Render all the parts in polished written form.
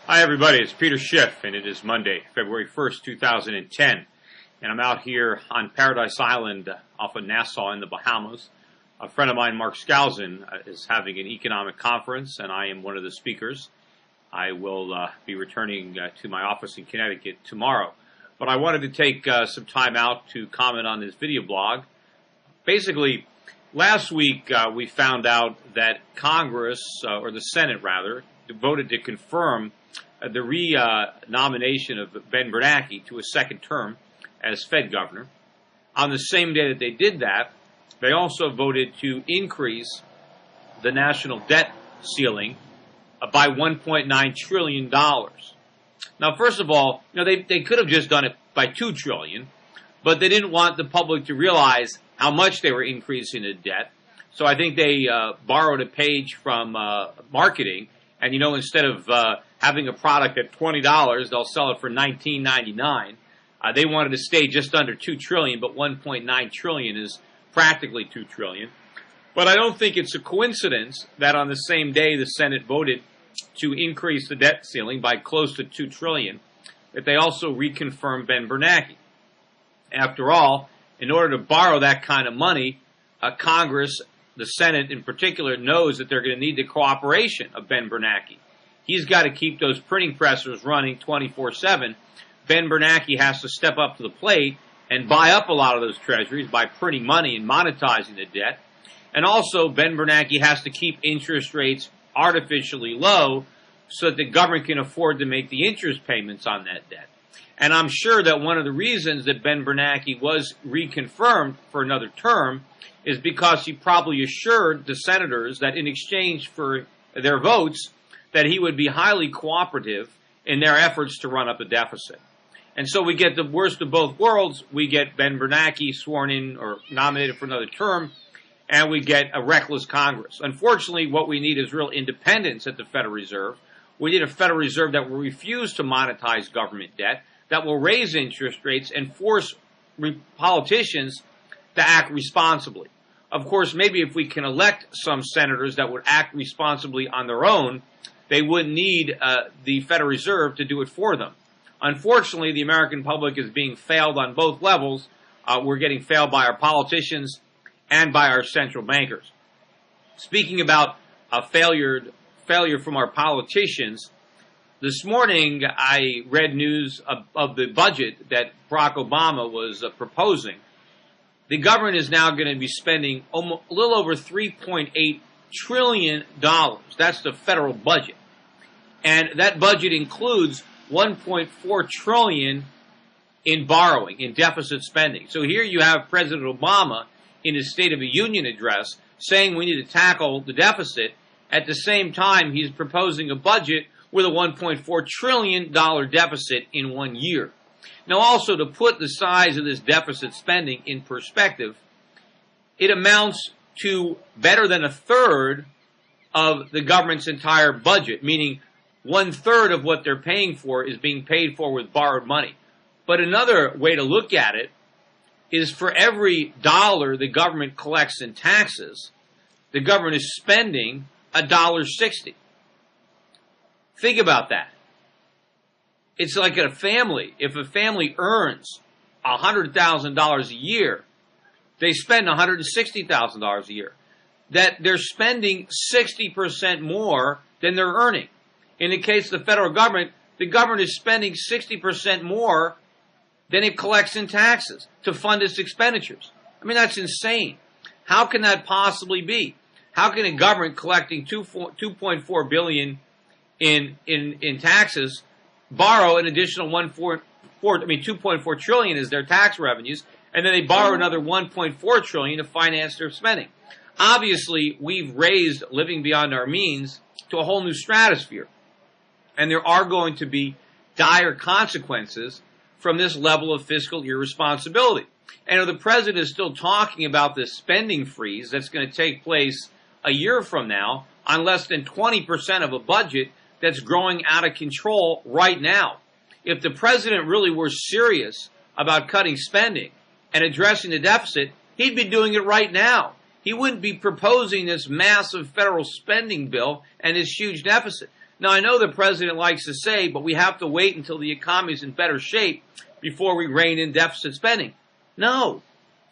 Hi everybody, it's Peter Schiff, and it is Monday, February 1st, 2010, and I'm out here on Paradise Island off of Nassau in the Bahamas. A friend of mine, Mark Skousen, is having an economic conference, and I am one of the speakers. I will be returning to my office in Connecticut tomorrow, but I wanted to take some time out to comment on this video blog. Basically, last week we found out that Congress, or the Senate rather, voted to confirm the re-nomination of Ben Bernanke to a second term as Fed governor. On the same day that they did that, they also voted to increase the national debt ceiling by $1.9 trillion. Now, first of all, they could have just done it by $2 trillion, but they didn't want the public to realize how much they were increasing the debt. So I think they borrowed a page from marketing, and instead of having a product at $20, they'll sell it for $19.99. They wanted to stay just under $2 trillion, but $1.9 trillion is practically $2 trillion. But I don't think it's a coincidence that on the same day the Senate voted to increase the debt ceiling by close to $2 trillion, that they also reconfirmed Ben Bernanke. After all, in order to borrow that kind of money, Congress, the Senate in particular, knows that they're going to need the cooperation of Ben Bernanke. He's got to keep those printing presses running 24/7. Ben Bernanke has to step up to the plate and buy up a lot of those treasuries by printing money and monetizing the debt. And also, Ben Bernanke has to keep interest rates artificially low so that the government can afford to make the interest payments on that debt. And I'm sure that one of the reasons that Ben Bernanke was reconfirmed for another term is because he probably assured the senators that in exchange for their votes, that he would be highly cooperative in their efforts to run up the deficit. And so we get the worst of both worlds. We get Ben Bernanke sworn in or nominated for another term, and we get a reckless Congress. Unfortunately, what we need is real independence at the Federal Reserve. We need a Federal Reserve that will refuse to monetize government debt, that will raise interest rates and force politicians to act responsibly. Of course, maybe if we can elect some senators that would act responsibly on their own, they wouldn't need the Federal Reserve to do it for them. Unfortunately, the American public is being failed on both levels. We're getting failed by our politicians and by our central bankers. Speaking about failure from our politicians, this morning I read news of the budget that Barack Obama was proposing. The government is now going to be spending a little over $3.8 trillion. That's the federal budget. And that budget includes $1.4 trillion in borrowing, in deficit spending. So here you have President Obama in his State of the Union address saying we need to tackle the deficit. At the same time, he's proposing a budget with a $1.4 trillion deficit in 1 year. Now also, to put the size of this deficit spending in perspective, it amounts to better than a third of the government's entire budget, meaning 1/3 of what they're paying for is being paid for with borrowed money. But another way to look at it is for every dollar the government collects in taxes, the government is spending $1.60. Think about that. It's like a family. If a family earns $100,000 a year, they spend $160,000 a year. That they're spending 60% more than they're earning. In the case of the federal government, the government is spending 60% more than it collects in taxes to fund its expenditures. I mean, that's insane. How can that possibly be? How can a government collecting $2.4 billion in taxes borrow an additional $2.4 trillion is their tax revenues, and then they borrow another $1.4 trillion to finance their spending? Obviously, we've raised living beyond our means to a whole new stratosphere. And there are going to be dire consequences from this level of fiscal irresponsibility. And if the president is still talking about this spending freeze that's going to take place a year from now on less than 20% of a budget that's growing out of control right now. If the president really were serious about cutting spending and addressing the deficit, he'd be doing it right now. He wouldn't be proposing this massive federal spending bill and this huge deficit. Now, I know the president likes to say, but we have to wait until the economy is in better shape before we rein in deficit spending. No,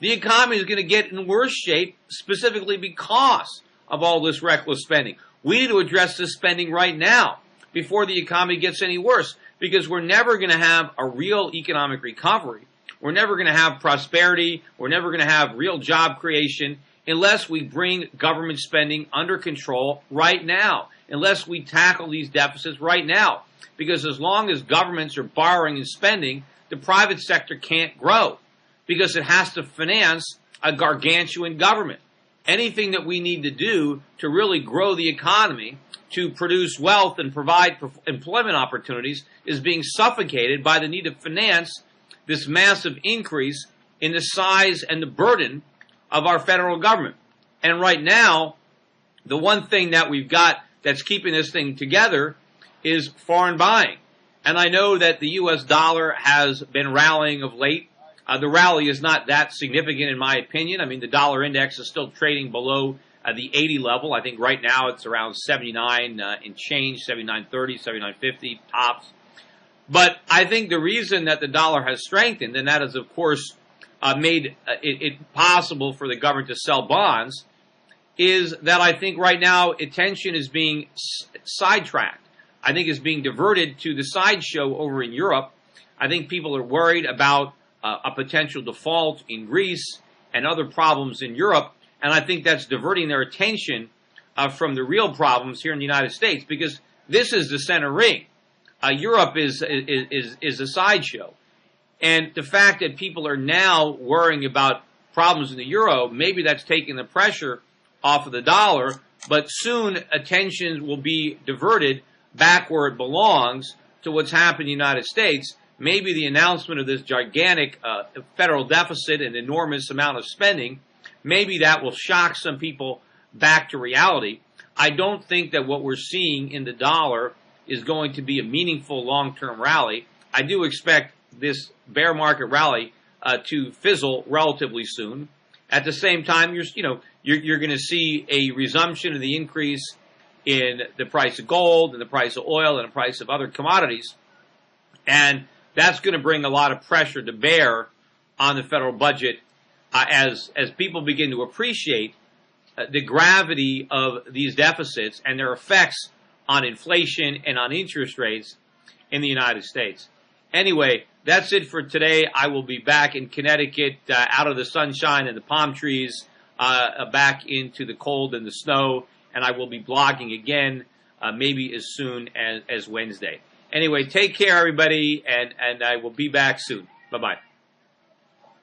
the economy is going to get in worse shape specifically because of all this reckless spending. We need to address this spending right now before the economy gets any worse, because we're never going to have a real economic recovery. We're never going to have prosperity. We're never going to have real job creation unless we bring government spending under control right now, unless we tackle these deficits right now. Because as long as governments are borrowing and spending, the private sector can't grow because it has to finance a gargantuan government. Anything that we need to do to really grow the economy, to produce wealth and provide employment opportunities, is being suffocated by the need to finance this massive increase in the size and the burden of our federal government. And right now, the one thing that we've got that's keeping this thing together is foreign buying. And I know that the U.S. dollar has been rallying of late. The rally is not that significant in my opinion. I mean, the dollar index is still trading below the 80 level. I think right now it's around 79 in change, 79.30, 79.50 tops. But I think the reason that the dollar has strengthened, and that has, of course, made it possible for the government to sell bonds, is that I think right now attention is being sidetracked. I think it's being diverted to the sideshow over in Europe. I think people are worried about a potential default in Greece and other problems in Europe, and I think that's diverting their attention from the real problems here in the United States, because this is the center ring. Europe is a sideshow. And the fact that people are now worrying about problems in the euro, maybe that's taking the pressure off of the dollar, but soon attention will be diverted back where it belongs to what's happened in the United States. Maybe the announcement of this gigantic federal deficit and enormous amount of spending, maybe that will shock some people back to reality. I don't think that what we're seeing in the dollar is going to be a meaningful long-term rally. I do expect this bear market rally to fizzle relatively soon. At the same time, you're going to see a resumption of the increase in the price of gold and the price of oil and the price of other commodities, and that's going to bring a lot of pressure to bear on the federal budget as people begin to appreciate the gravity of these deficits and their effects on inflation and on interest rates in the United States. Anyway, that's it for today. I will be back in Connecticut, out of the sunshine and the palm trees, back into the cold and the snow, and I will be blogging again, maybe as soon as Wednesday. Anyway, take care, everybody, and I will be back soon. Bye-bye.